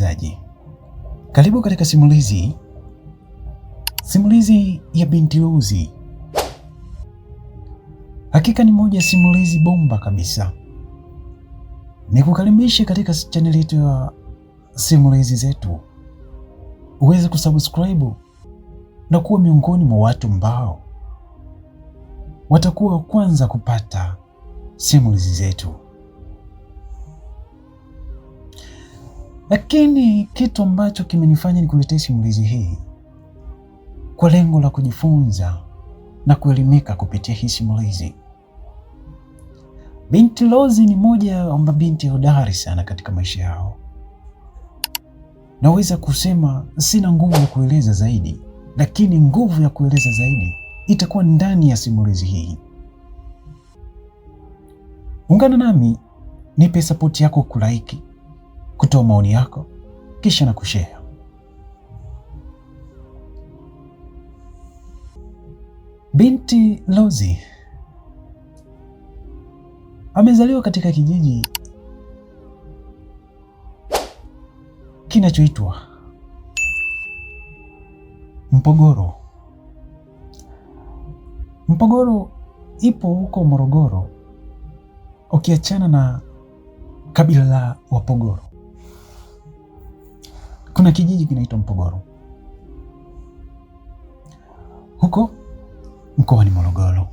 msikilizaji, karibu katika simulizi ya Binti Lozi. Hakika ni moja ya simulizi bomba kabisa. Nikukaribishe katika channel yetu ya simulizi zetu, uweze kusubscribe na kuwa miongoni mwa watu ambao watakuwa kwanza kupata simulizi zetu. Lakini kitu ambacho kimenifanya nikuletee simulizi hii kwa lengo la kujifunza na kuelimika kupitia hii simulizi. Binti Lozi ni moja ya mabinti hodari sana katika maisha yao. Naweza kusema sina nguvu ya kueleza zaidi, lakini nguvu ya kueleza zaidi itakuwa ndani ya simulizi hii. Ungana nami, nipe support yako, kulike, kutoa maoni yako, kisha na kushare. Binti Lozi amezaliwa katika kijiji kinachoitwa Mpogoro. Mpogoro ipo huko Morogoro, ukiachana na kabila la Wapogoro. Kuna kijiji kinaitwa Mpogoro huko mkoani Morogoro.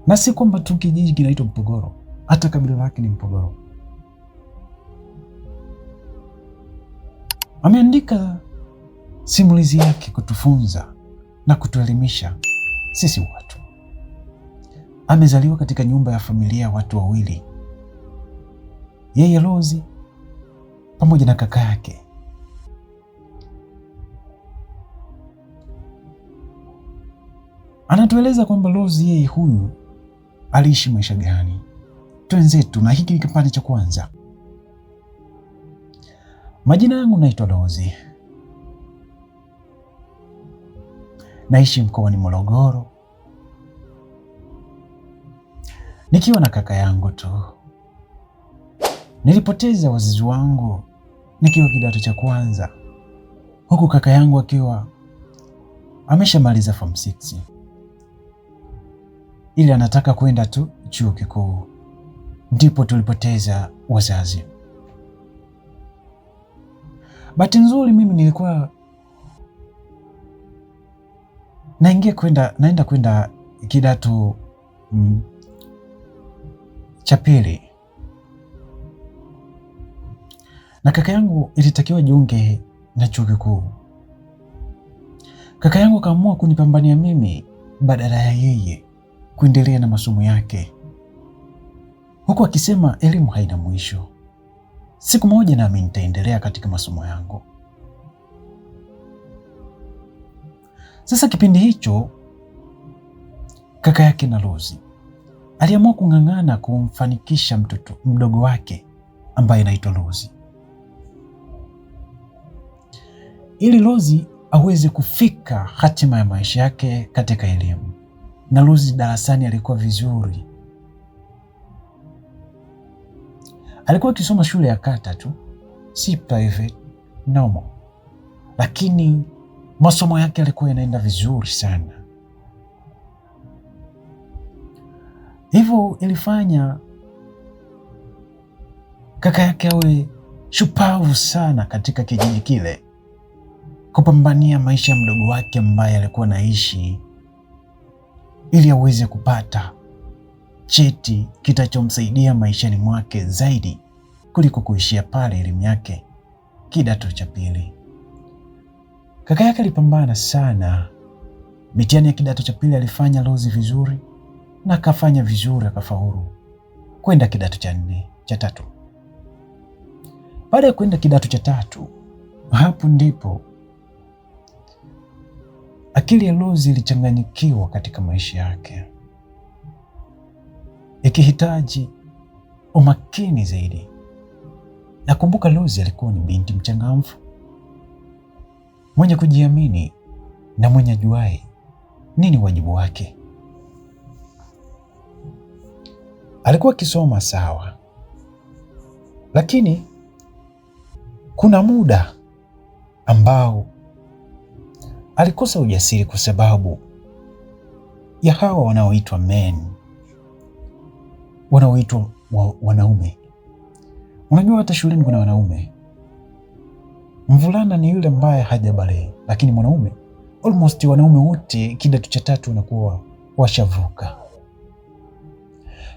Na si kwamba tu kijiji kinaitwa Mpogoro, hata kabila lake ni Mpogoro. Ameandika simulizi yake kutufunza na kutuelimisha sisi watu. Amezaliwa katika nyumba ya familia ya watu wawili, yeye Lozi pamoja na kaka yake. Anatueleza kwamba Lozi yeye huyu aliishi maisha gani. Twenzetu na hiki ni kipande cha kwanza. Majina yangu naitwa Lozi. Naishi mkoani Morogoro nikiwa na kaka yangu tu. Nilipoteza wazazi wangu nikiwa kidato cha kwanza, huku kaka yangu akiwa ameshamaliza form 6 ili anataka kwenda tu chuo kikuu. Ndipo tulipoteza wazazi. Bahati nzuri mimi nilikuwa naenda kwenda kidato cha pili, na kaka yangu ilitakiwa jiunge na chuo kikuu. Kaka yangu akaamua kunipambania mimi badala ya yeye kuendelea na masomo yake, huku akisema elimu haina mwisho. Siku moja nami nitaendelea katika masomo yangu. Sasa kipindi hicho kaka yake na Lozi aliamua kung'ang'ana kumfanikisha mtoto mdogo wake ambaye anaitwa Lozi, ili Lozi aweze kufika hatima ya maisha yake katika elimu. Na Lozi darasani alikuwa vizuri. Alikuwa akisoma shule ya kata tu, si private, normal. Lakini masomo yake alikuwa yanaenda vizuri sana. Hivyo ilifanya kaka yake awe shupavu sana katika kijiji kile, kupambania maisha ya mdogo wake ambaye alikuwa naishi, ili aweze kupata cheti kitachomsaidia maishani mwake zaidi kuliko kuishia pale elimu yake kidato cha pili. Kaka yake alipambana sana. Mitihani ya kidato cha pili alifanya Lozi vizuri, na akafanya vizuri, akafaulu kwenda kidato cha 4 cha 3. Baada ya kwenda kidato cha 3, hapo ndipo akili ya Lozi ilichanganyikiwa katika maisha yake, ikihitaji umakini zaidi. Nakumbuka Lozi alikuwa ni binti mchangamfu, mwenye kujiamini na mwenye ajuaye nini wajibu wake. Alikuwa akisoma sawa, Lakini kuna muda ambao alikosa ujasiri kwa sababu ya hawa wanaoitwa men, wanaoitwa wanaume. Unajua hata shuleni kuna wanaume. Mvulana ni yule ambaye hajabalee, lakini mwanaume, almost wanaume wote kidato cha 3 wanakuwa washavuka.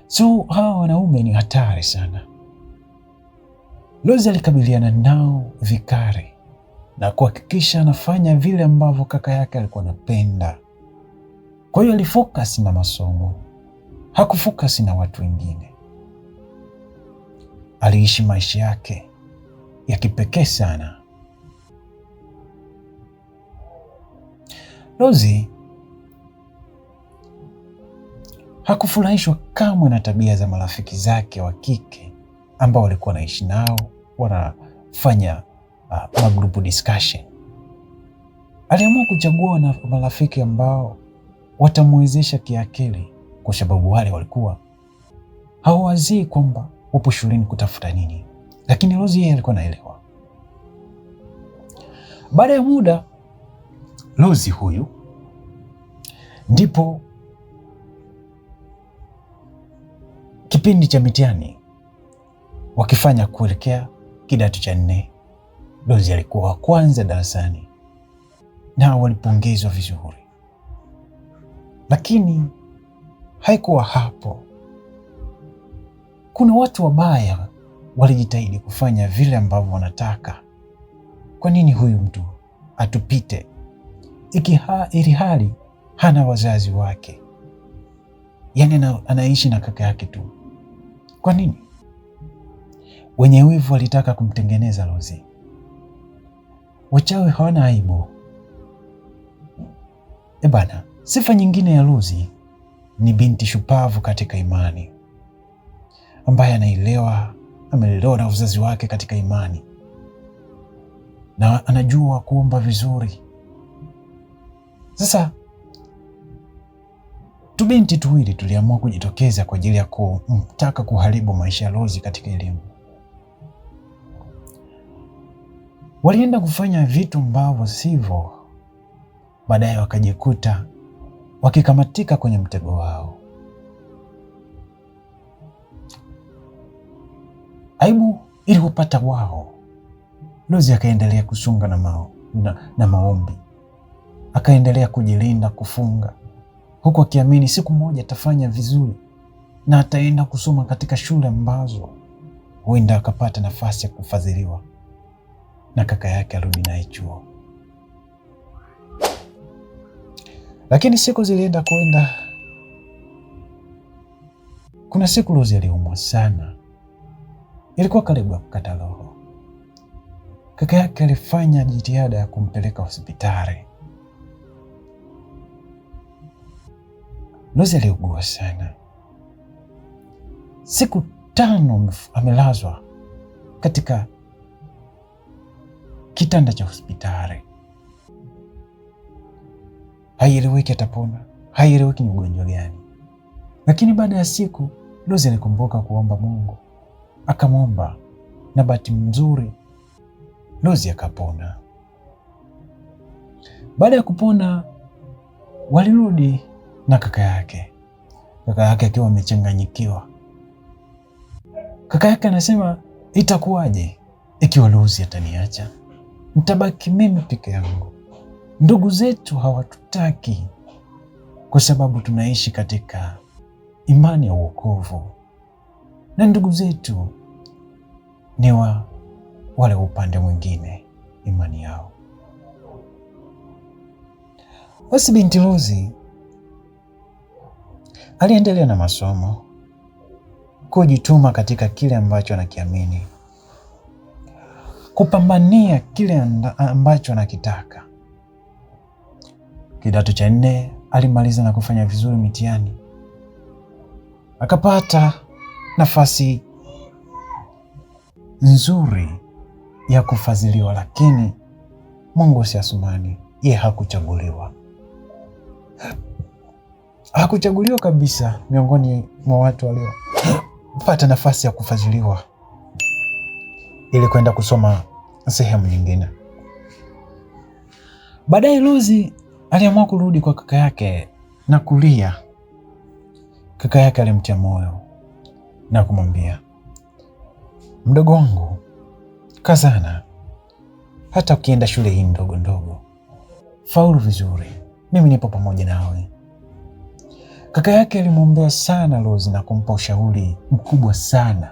So hawa wanaume ni hatari sana. Rose alikabiliana nao vikali na kuhakikisha anafanya vile ambavyo kaka yake alikuwa anapenda. Kwa hiyo alifocus na masomo, hakufocus na watu wengine. Aliishi maisha yake ya kipekee sana. Rose hakufurahishwa kamwe na tabia za marafiki zake wa kike ambao walikuwa wanaishi nao, wanafanya magroup discussion. Aliamua kuchagua na marafiki ambao watamwezesha kiakili, kwa sababu wale walikuwa hawawazii kwamba wapo shuleni kutafuta nini, lakini Rose yeye alikuwa anaelewa. Baada ya muda, Rose huyu ndipo kipindi cha mitihani wakifanya kuelekea kidato cha 4. Rose alikuwa wa kwanza darasani na walipongezwa vizuri, lakini haikuwa hapo. Kuna watu wabaya walijitahidi kufanya vile ambavyo wanataka. Kwa nini huyu mtu atupite ili hali hana wazazi wake? Yaani anaishi na kaka yake tu. Kwa nini? Wenye wivu walitaka kumtengeneza Rose. Wachawi hawana aibu. Bana, sifa nyingine ya Rose ni binti shupavu katika imani, ambaye amelelewa na wazazi wake katika imani na anajua kuomba vizuri. Sasa tubinti tuwili tuliamua kujitokeza kwa ajili ya kutaka kuharibu maisha ya Rose katika elimu. Walienda kufanya vitu ambavyo sivyo, baadaye wakajikuta wakikamatika kwenye mtego wao. Aibu ili kupata wao, Rose akaendelea kusunga na maombi, akaendelea kujilinda, kufunga, huku akiamini siku moja atafanya vizuri na ataenda kusoma katika shule ambazo huenda akapata nafasi ya kufadhiliwa na kaka yake arudi naye chuo. Lakini siku zilienda kwenda. Kuna siku Rose aliumwa sana, ilikuwa karibu ya kukata roho. Kaka yake alifanya jitihada ya kumpeleka hospitali. Rose aliugua sana. Siku 5 amelazwa katika kitanda cha hospitali. Haieleweki atapona, haieleweki ni ugonjwa gani. Lakini baada ya siku Rose alikumbuka kuomba Mungu, akamwomba, na bahati nzuri Rose akapona. Baada ya kupona walirudi na kaka yake akiwa amechanganyikiwa. Kaka yake anasema, itakuwaje ikiwa Rose ataniacha? Nitabaki mimi peke yangu. Ndugu zetu hawatutaki kwa sababu tunaishi katika imani ya wokovu, na ndugu zetu ni wale upande mwingine imani yao. Basi binti Rose aliendelea na masomo, kujituma katika kile ambacho anakiamini, kupambania kile ambacho anakitaka. Kidato cha 4 alimaliza na kufanya vizuri mitihani, akapata nafasi nzuri ya kufadhiliwa, lakini Mungu si Asumani, yeye hakuchaguliwa kabisa miongoni mwa watu waliopata nafasi ya kufadhiliwa. ili kwenda kusoma sehemu nyingine. Baadaye Rose aliamua kurudi kwa kaka yake na kulia. Kaka yake alimtia moyo na kumwambia, mdogo wangu, kazana, hata ukienda shule hii ndogo ndogo, faulu vizuri, mimi nipo pamoja nawe. Kaka yake alimwombea sana Rose na kumpa ushauri mkubwa sana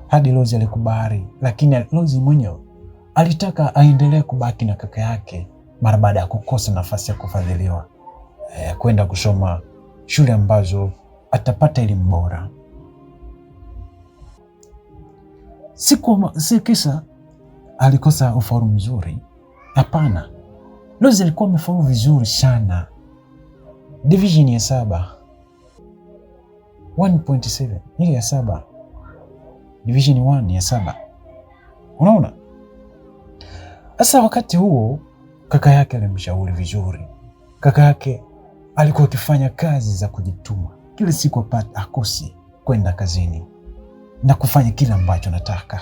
hadi Rose alikubali, lakini Rose mwenyewe alitaka aendelee kubaki na kaka yake mara baada ya kukosa nafasi ya kufadhiliwa kwenda kusoma shule ambazo atapata elimu bora. Si kisa alikosa ufaulu mzuri, hapana. Rose alikuwa amefaulu vizuri sana. Division ya 7 1.7, ile ya 7, Division 1 ya 7. Unaona? Sasa wakati huo kaka yake alimshauri vizuri. Kaka yake alikuwa akifanya kazi za kujituma kila siku, akosi kwenda kazini na kufanya kile ambacho nataka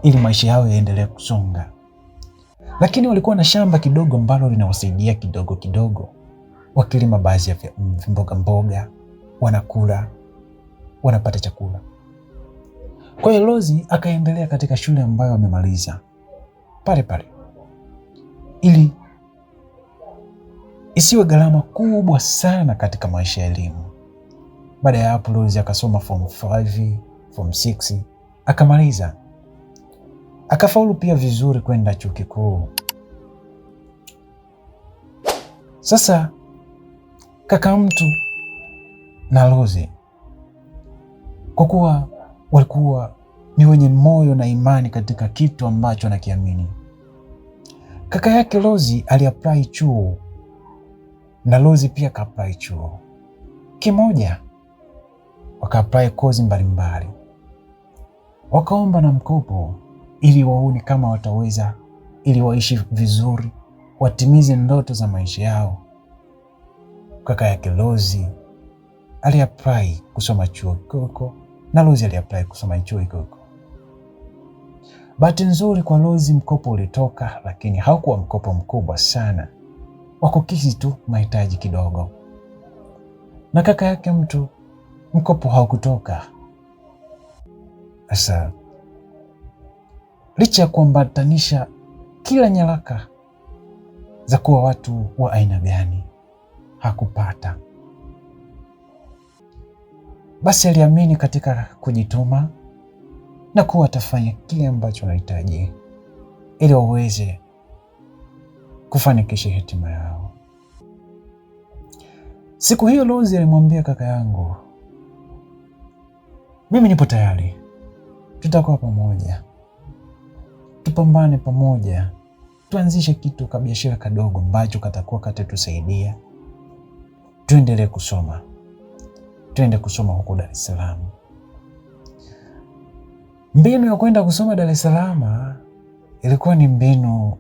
ili maisha yao yaendelee kusonga. Lakini walikuwa na shamba kidogo ambalo linawasaidia kidogo kidogo, wakilima baadhi ya mboga mboga, wanakula, wanapata chakula. Kwa hiyo Rose akaendelea katika shule ambayo amemaliza pale pale, ili isiwe gharama kubwa sana katika maisha ya elimu. Baada ya hapo Rose akasoma form 5, form 6, akamaliza. Akafaulu pia vizuri kwenda chuo kikuu. Sasa kaka mtu na Rose, kwa kuwa walikuwa ni wenye moyo na imani katika kitu ambacho anakiamini, kaka yake Rose aliapply chuo na Rose pia ka-apply chuo kimoja. Waka-apply kozi mbalimbali, wakaomba na mkopo ili waone kama wataweza, ili waishi vizuri, watimize ndoto za maisha yao. Kaka yake Rose aliapply kusoma chuo kiko na Rose aliapply kusoma chuo kiko. Bahati nzuri kwa Rose mkopo ulitoka, lakini haukuwa mkopo mkubwa sana, wakukidhi tu mahitaji kidogo. Na kaka yake mtu mkopo haukutoka. Sasa licha ya kuambatanisha kila nyaraka za kuwa watu wa aina gani, hakupata. Basi aliamini katika kujituma na kuwa atafanya kile ambacho anahitaji ili waweze kufanikisha hatima yao. Siku hiyo Rose alimwambia kaka yangu, mimi nipo tayari, tutakuwa pamoja, tupambane pamoja, tuanzishe kitu kabiashara kadogo ambacho katakuwa katatusaidia, tuendelee kusoma, tuende kusoma huko Dar es Salaam. Mbinu ya kwenda kusoma Dar es Salaam ilikuwa ni mbinu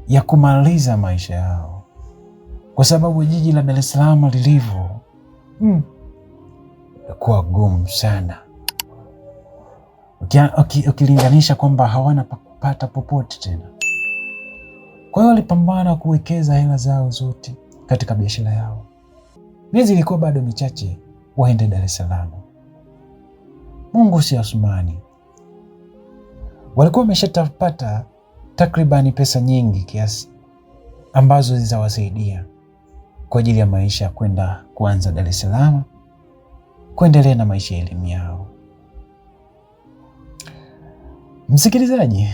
ya kumaliza maisha yao, kwa sababu jiji la Dar es Salaam lilivyo kuwa gumu sana, ukilinganisha kwamba hawana kupata popote tena. Kwa hiyo walipambana kuwekeza hela zao zote katika biashara yao. Miezi ilikuwa bado michache waende Dar es Salaam. Mungu si Asumani, walikuwa wameshapata takribani pesa nyingi kiasi ambazo zitawasaidia kwa ajili ya maisha ya kwenda kuanza Dar es Salaam, kuendelea na maisha ya elimu yao. Msikilizaji,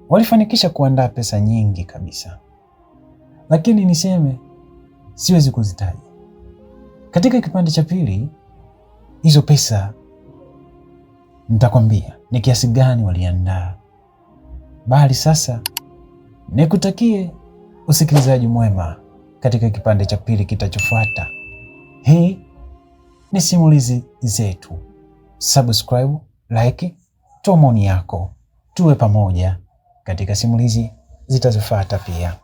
walifanikisha kuandaa pesa nyingi kabisa, lakini niseme siwezi kuzitaja. Katika kipande cha pili hizo pesa nitakwambia ni kiasi gani waliandaa. Bali sasa nikutakie usikilizaji mwema katika kipande cha pili kitachofuata. Hii ni Simulizi Zetu. Subscribe, like, toa maoni yako, tuwe pamoja katika simulizi zitazofuata pia.